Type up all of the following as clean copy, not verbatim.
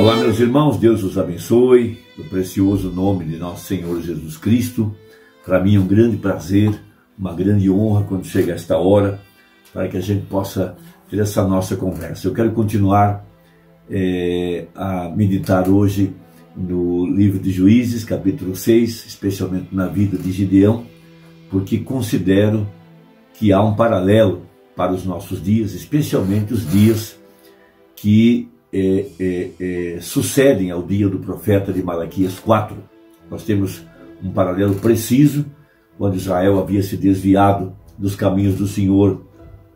Olá, meus irmãos, Deus os abençoe, no precioso nome de nosso Senhor Jesus Cristo. Para mim é um grande prazer, uma grande honra quando chega esta hora, para que a gente possa ter essa nossa conversa. Eu quero continuar a meditar hoje no livro de Juízes, capítulo 6, especialmente na vida de Gideão, porque considero que há um paralelo para os nossos dias, especialmente os dias que sucedem ao dia do profeta de Malaquias 4. Nós temos um paralelo preciso, quando Israel havia se desviado dos caminhos do Senhor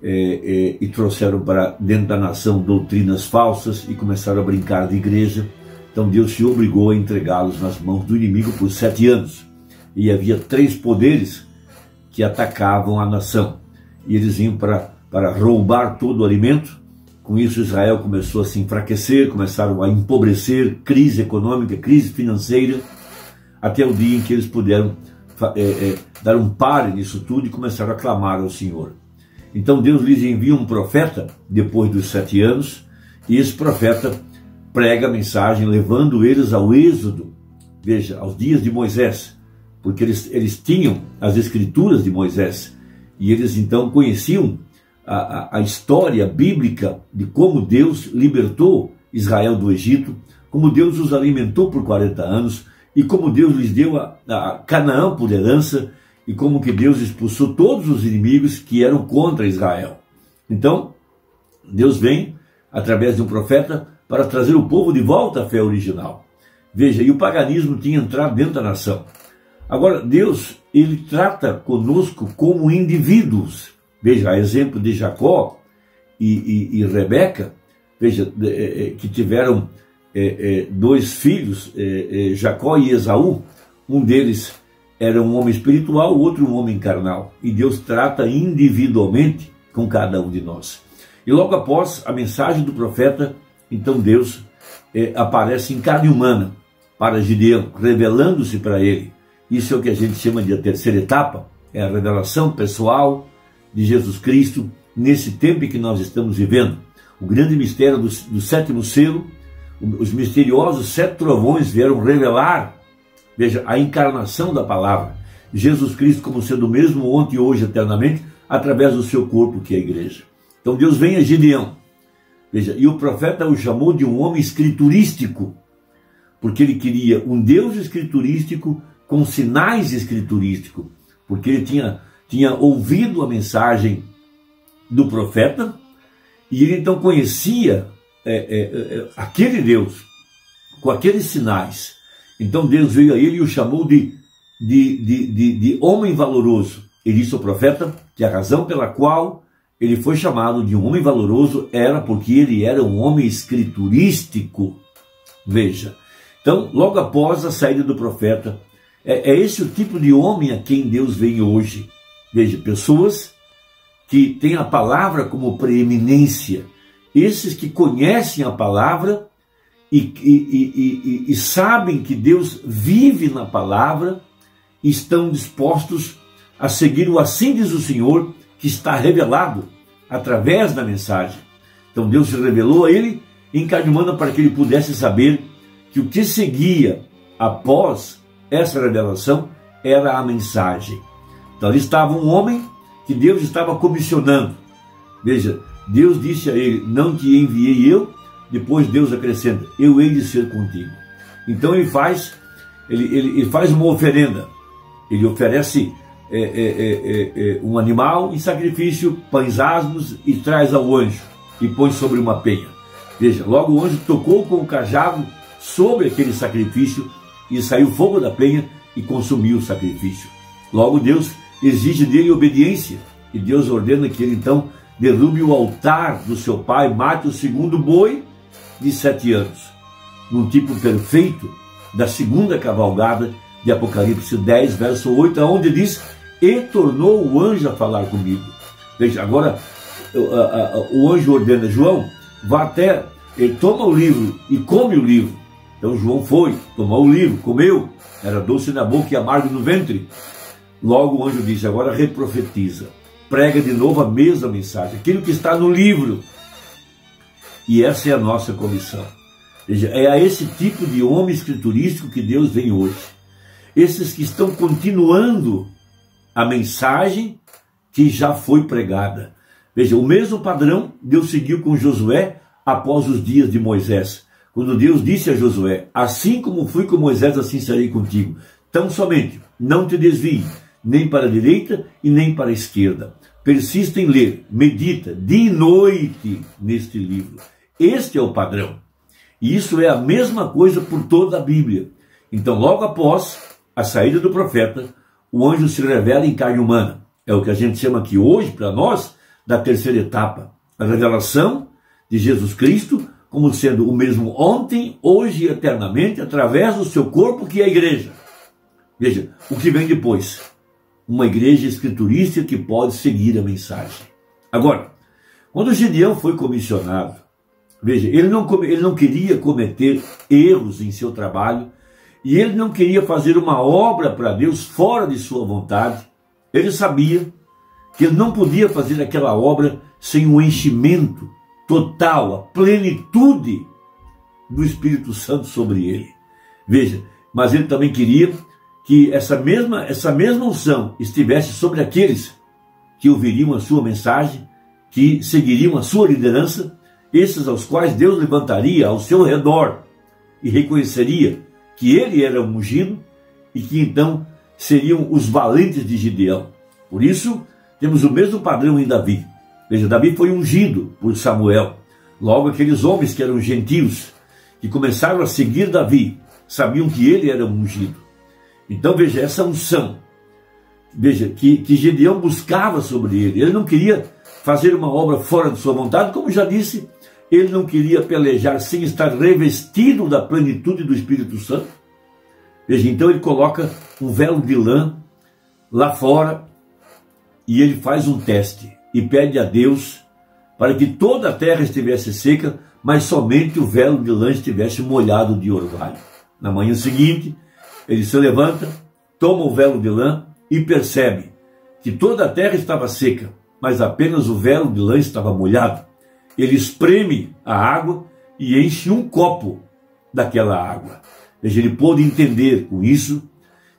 e trouxeram para dentro da nação doutrinas falsas e começaram a brincar de igreja. Então Deus se obrigou a entregá-los nas mãos do inimigo por 7 anos. E havia 3 poderes que atacavam a nação. E eles iam para roubar todo o alimento. Com isso Israel começou a se enfraquecer, começaram a empobrecer, crise econômica, crise financeira, até o dia em que eles puderam dar um pare nisso tudo e começaram a clamar ao Senhor. Então Deus lhes envia um profeta depois dos 7 anos, e esse profeta prega a mensagem levando eles ao êxodo, veja, aos dias de Moisés, porque eles tinham as escrituras de Moisés, e eles então conheciam a história bíblica de como Deus libertou Israel do Egito, como Deus os alimentou por 40 anos, e como Deus lhes deu a Canaã por herança, e como que Deus expulsou todos os inimigos que eram contra Israel. Então, Deus vem, através de um profeta, para trazer o povo de volta à fé original. Veja, e o paganismo tinha entrado dentro da nação. Agora, Deus, ele trata conosco como indivíduos. Veja, a exemplo de Jacó e Rebeca, veja, que tiveram 2 filhos, Jacó e Esaú. Um deles era um homem espiritual, o outro um homem carnal. E Deus trata individualmente com cada um de nós. E logo após a mensagem do profeta, então Deus aparece em carne humana para Gideão, revelando-se para ele. Isso é o que a gente chama de a terceira etapa, é a revelação pessoal de Jesus Cristo nesse tempo em que nós estamos vivendo. O grande mistério do 7º selo, os misteriosos 7 trovões vieram revelar, veja, a encarnação da palavra, Jesus Cristo como sendo o mesmo ontem, hoje, eternamente, através do seu corpo, que é a igreja. Então Deus vem a Gideão, veja, e o profeta o chamou de um homem escriturístico, porque ele queria um Deus escriturístico com sinais escriturísticos, porque ele tinha ouvido a mensagem do profeta, e ele então conhecia aquele Deus, com aqueles sinais. Então Deus veio a ele e o chamou de homem valoroso. Ele disse ao profeta que a razão pela qual ele foi chamado de um homem valoroso era porque ele era um homem escriturístico. Veja, então logo após a saída do profeta, é esse o tipo de homem a quem Deus vem hoje. Veja, pessoas que têm a palavra como preeminência, esses que conhecem a palavra e sabem que Deus vive na palavra, estão dispostos a seguir o assim diz o Senhor, que está revelado através da mensagem. Então Deus se revelou a ele em carne humana para que ele pudesse saber que o que seguia após essa revelação era a mensagem. Então ali estava um homem que Deus estava comissionando. Veja, Deus disse a ele, não te enviei eu, depois Deus acrescenta, eu hei de ser contigo. Então ele faz uma oferenda, ele oferece um animal em sacrifício, pães asmos, e traz ao anjo, e põe sobre uma penha. Veja, logo o anjo tocou com o cajado sobre aquele sacrifício, e saiu fogo da penha e consumiu o sacrifício. Logo Deus exige dele obediência, e Deus ordena que ele então derrube o altar do seu pai, mate o 2º boi de 7 anos, num tipo perfeito da 2ª cavalgada de Apocalipse 10, verso 8, onde diz, e tornou o anjo a falar comigo. Veja, agora o anjo ordena, João, vá até, ele toma o livro e come o livro. Então João foi, tomou o livro, comeu, era doce na boca e amargo no ventre. Logo o anjo disse, agora reprofetiza, prega de novo a mesma mensagem, aquilo que está no livro. E essa é a nossa comissão. Veja, é a esse tipo de homem escriturístico que Deus vem hoje. Esses que estão continuando a mensagem que já foi pregada. Veja, o mesmo padrão Deus seguiu com Josué após os dias de Moisés. Quando Deus disse a Josué, assim como fui com Moisés, assim serei contigo. Tão somente, não te desvie, nem para a direita e nem para a esquerda. Persista em ler, medita dia e noite neste livro. Este é o padrão. E isso é a mesma coisa por toda a Bíblia. Então, logo após a saída do profeta, o anjo se revela em carne humana. É o que a gente chama aqui hoje, para nós, da terceira etapa. A revelação de Jesus Cristo como sendo o mesmo ontem, hoje e eternamente, através do seu corpo, que é a igreja. Veja, o que vem depois? Uma igreja escriturística que pode seguir a mensagem. Agora, quando Gideão foi comissionado, veja, ele não queria cometer erros em seu trabalho, e ele não queria fazer uma obra para Deus fora de sua vontade. Ele sabia que ele não podia fazer aquela obra sem um enchimento total, a plenitude do Espírito Santo sobre ele. Veja, mas ele também queria que essa mesma unção estivesse sobre aqueles que ouviriam a sua mensagem, que seguiriam a sua liderança, esses aos quais Deus levantaria ao seu redor e reconheceria que ele era ungido e que então seriam os valentes de Gideão. Por isso, temos o mesmo padrão em Davi. Veja, Davi foi ungido por Samuel. Logo, aqueles homens que eram gentios, que começaram a seguir Davi, sabiam que ele era ungido. Então, veja, essa unção, veja, que Gideão buscava sobre ele. Ele não queria fazer uma obra fora de sua vontade, como já disse, ele não queria pelejar sem estar revestido da plenitude do Espírito Santo. Veja, então ele coloca um velo de lã lá fora e ele faz um teste e pede a Deus para que toda a terra estivesse seca, mas somente o velo de lã estivesse molhado de orvalho. Na manhã seguinte, ele se levanta, toma o velo de lã e percebe que toda a terra estava seca, mas apenas o velo de lã estava molhado. Ele espreme a água e enche um copo daquela água. Veja, ele pôde entender com isso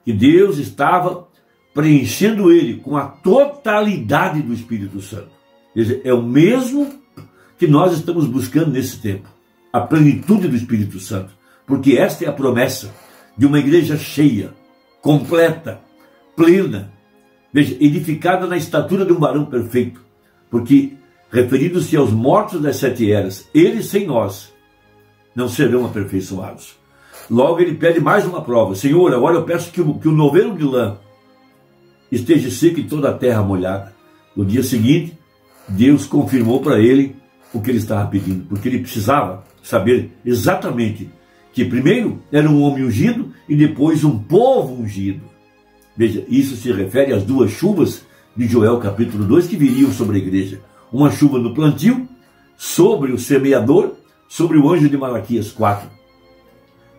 que Deus estava preenchendo ele com a totalidade do Espírito Santo. Veja, é o mesmo que nós estamos buscando nesse tempo, a plenitude do Espírito Santo, porque esta é a promessa de uma igreja cheia, completa, plena, veja, edificada na estatura de um varão perfeito, porque referindo-se aos mortos das 7 eras, eles sem nós não serão aperfeiçoados. Logo ele pede mais uma prova. Senhor, agora eu peço que o novelo de lã esteja seco e toda a terra molhada. No dia seguinte, Deus confirmou para ele o que ele estava pedindo, porque ele precisava saber exatamente que primeiro era um homem ungido e depois um povo ungido. Veja, isso se refere às 2 chuvas de Joel capítulo 2 que viriam sobre a igreja. Uma chuva no plantio, sobre o semeador, sobre o anjo de Malaquias 4.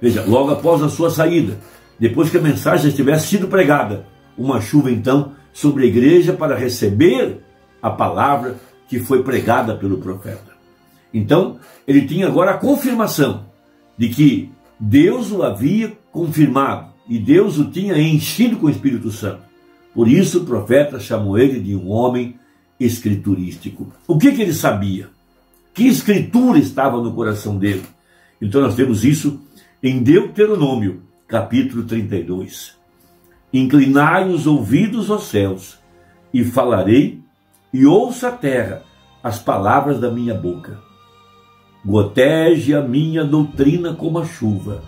Veja, logo após a sua saída, depois que a mensagem estivesse sido pregada, uma chuva então sobre a igreja para receber a palavra que foi pregada pelo profeta. Então, ele tinha agora a confirmação de que Deus o havia confirmado e Deus o tinha enchido com o Espírito Santo. Por isso o profeta chamou ele de um homem escriturístico. O que ele sabia? Que escritura estava no coração dele? Então nós temos isso em Deuteronômio, capítulo 32. Inclinai os ouvidos aos céus, e falarei, e ouça a terra as palavras da minha boca. Goteje a minha doutrina como a chuva,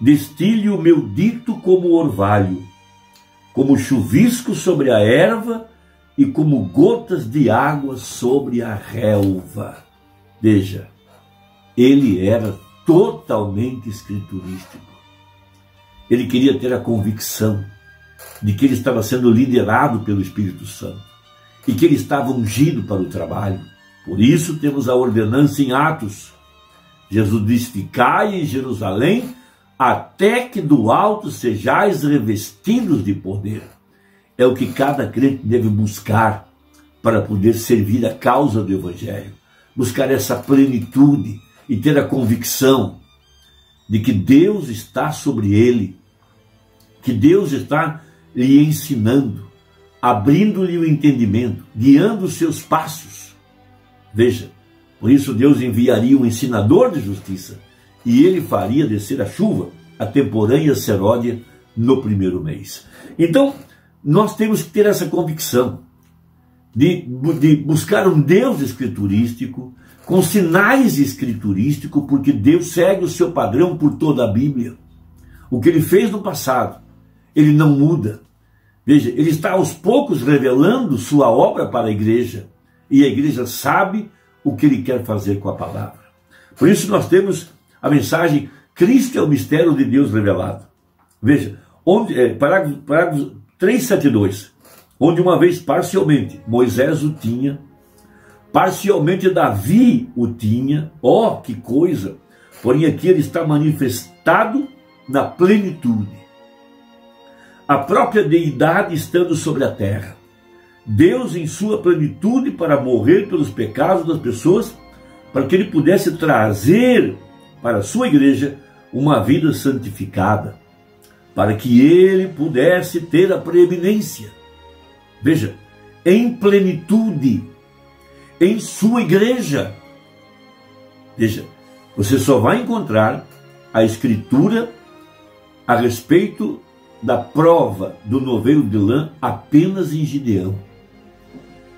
destile o meu dito como orvalho, como chuvisco sobre a erva e como gotas de água sobre a relva. Veja, ele era totalmente escriturístico. Ele queria ter a convicção de que ele estava sendo liderado pelo Espírito Santo e que ele estava ungido para o trabalho. Por isso temos a ordenança em Atos. Jesus diz: ficai em Jerusalém até que do alto sejais revestidos de poder. É o que cada crente deve buscar para poder servir a causa do Evangelho. Buscar essa plenitude e ter a convicção de que Deus está sobre ele, que Deus está lhe ensinando, abrindo-lhe o entendimento, guiando os seus passos. Veja, por isso Deus enviaria um ensinador de justiça, e ele faria descer a chuva, a temporã e a seródia, no primeiro mês. Então, nós temos que ter essa convicção de buscar um Deus escriturístico, com sinais escriturísticos, porque Deus segue o seu padrão por toda a Bíblia. O que ele fez no passado, ele não muda. Veja, ele está aos poucos revelando sua obra para a igreja, e a igreja sabe o que ele quer fazer com a palavra. Por isso nós temos a mensagem: Cristo é o mistério de Deus revelado. Veja, parágrafo 372, onde uma vez parcialmente Moisés o tinha, parcialmente Davi o tinha, ó, que coisa, porém aqui ele está manifestado na plenitude. A própria deidade estando sobre a terra, Deus em sua plenitude para morrer pelos pecados das pessoas, para que ele pudesse trazer para a sua igreja uma vida santificada, para que ele pudesse ter a preeminência. Veja, em plenitude, em sua igreja. Veja, você só vai encontrar a escritura a respeito da prova do novelo de lã apenas em Gideão.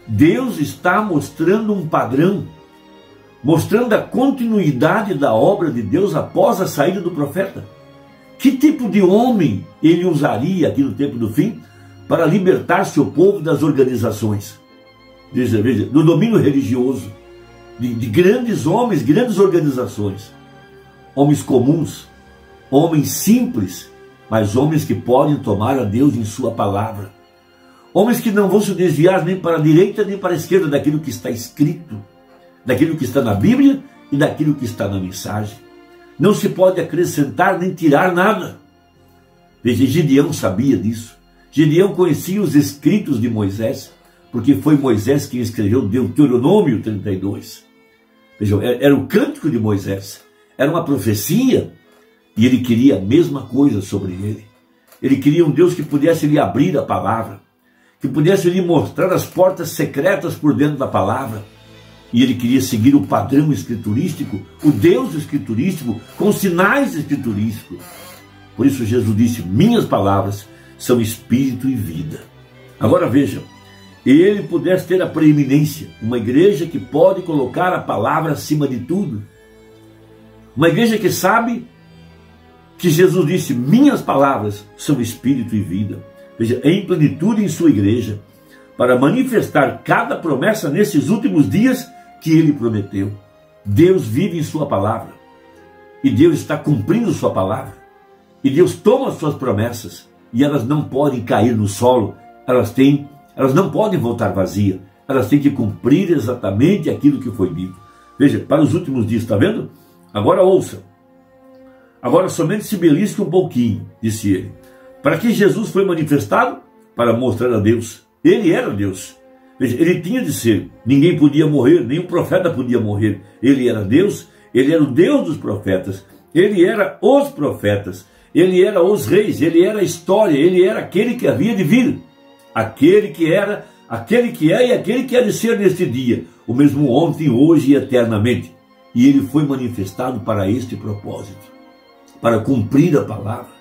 Deus está mostrando um padrão, mostrando a continuidade da obra de Deus após a saída do profeta. Que tipo de homem ele usaria aqui no tempo do fim para libertar seu povo das organizações? Veja, do domínio religioso, de grandes homens, grandes organizações. Homens comuns, homens simples, mas homens que podem tomar a Deus em sua palavra. Homens que não vão se desviar nem para a direita nem para a esquerda daquilo que está escrito, daquilo que está na Bíblia e daquilo que está na mensagem. Não se pode acrescentar nem tirar nada. Veja, Gideão sabia disso. Gideão conhecia os escritos de Moisés, porque foi Moisés quem escreveu Deuteronômio 32. Vejam, era o cântico de Moisés, era uma profecia, e ele queria a mesma coisa sobre ele. Ele queria um Deus que pudesse lhe abrir a palavra, que pudesse lhe mostrar as portas secretas por dentro da palavra. E ele queria seguir o padrão escriturístico, o Deus escriturístico, com sinais escriturísticos. Por isso Jesus disse: minhas palavras são espírito e vida. Agora vejam, ele pudesse ter a preeminência, uma igreja que pode colocar a palavra acima de tudo. Uma igreja que sabe que Jesus disse: minhas palavras são espírito e vida. Veja, em plenitude em sua igreja, para manifestar cada promessa nesses últimos dias que ele prometeu. Deus vive em sua palavra, e Deus está cumprindo sua palavra, e Deus toma as suas promessas, e elas não podem cair no solo, elas não podem voltar vazias, elas têm que cumprir exatamente aquilo que foi dito. Veja, para os últimos dias, está vendo? Agora ouça, agora somente se belisque um pouquinho, disse ele. Para que Jesus foi manifestado? Para mostrar a Deus. Ele era Deus. Veja, ele tinha de ser. Ninguém podia morrer, nem o profeta podia morrer. Ele era Deus, ele era o Deus dos profetas. Ele era os profetas. Ele era os reis, ele era a história, ele era aquele que havia de vir. Aquele que era, aquele que é e aquele que há de ser neste dia. O mesmo ontem, hoje e eternamente. E ele foi manifestado para este propósito. Para cumprir a palavra.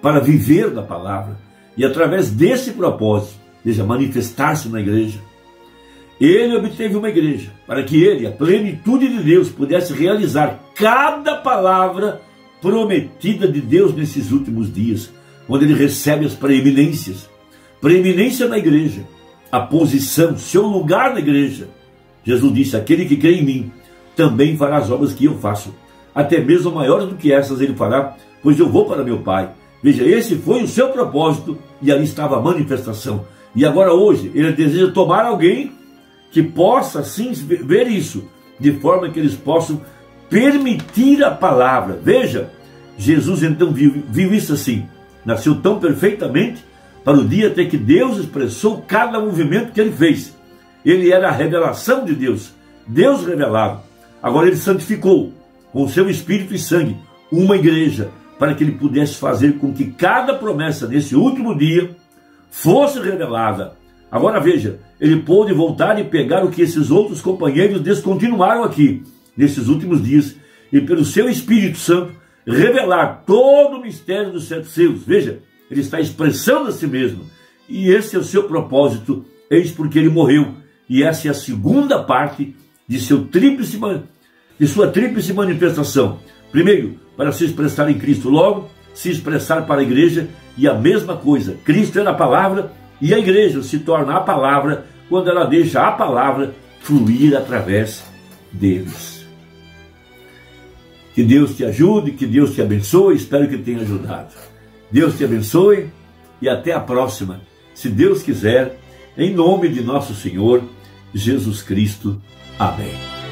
Para viver da palavra. E através desse propósito, veja, manifestar-se na igreja. Ele obteve uma igreja para que ele, a plenitude de Deus, pudesse realizar cada palavra prometida de Deus nesses últimos dias, quando ele recebe as preeminências. Preeminência na igreja, a posição, seu lugar na igreja. Jesus disse: aquele que crê em mim também fará as obras que eu faço, até mesmo maiores do que essas ele fará, pois eu vou para meu Pai. Veja, esse foi o seu propósito, e ali estava a manifestação. E agora hoje ele deseja tomar alguém que possa sim ver isso, de forma que eles possam permitir a palavra. Veja, Jesus então viu isso assim, nasceu tão perfeitamente para o dia até que Deus expressou cada movimento que ele fez. Ele era a revelação de Deus, Deus revelado. Agora ele santificou com o seu espírito e sangue uma igreja, para que ele pudesse fazer com que cada promessa nesse último dia fosse revelada. Agora veja, ele pôde voltar e pegar o que esses outros companheiros descontinuaram aqui, nesses últimos dias, e pelo seu Espírito Santo, revelar todo o mistério dos 7 selos. Veja, ele está expressando a si mesmo, e esse é o seu propósito, eis porque ele morreu, e essa é a segunda parte de sua tríplice manifestação. Primeiro, para se expressar em Cristo, logo, se expressar para a igreja, e a mesma coisa, Cristo era a palavra, e a igreja se torna a palavra, quando ela deixa a palavra fluir através deles. Que Deus te ajude, que Deus te abençoe, espero que tenha ajudado. Deus te abençoe e até a próxima, se Deus quiser, em nome de nosso Senhor Jesus Cristo. Amém.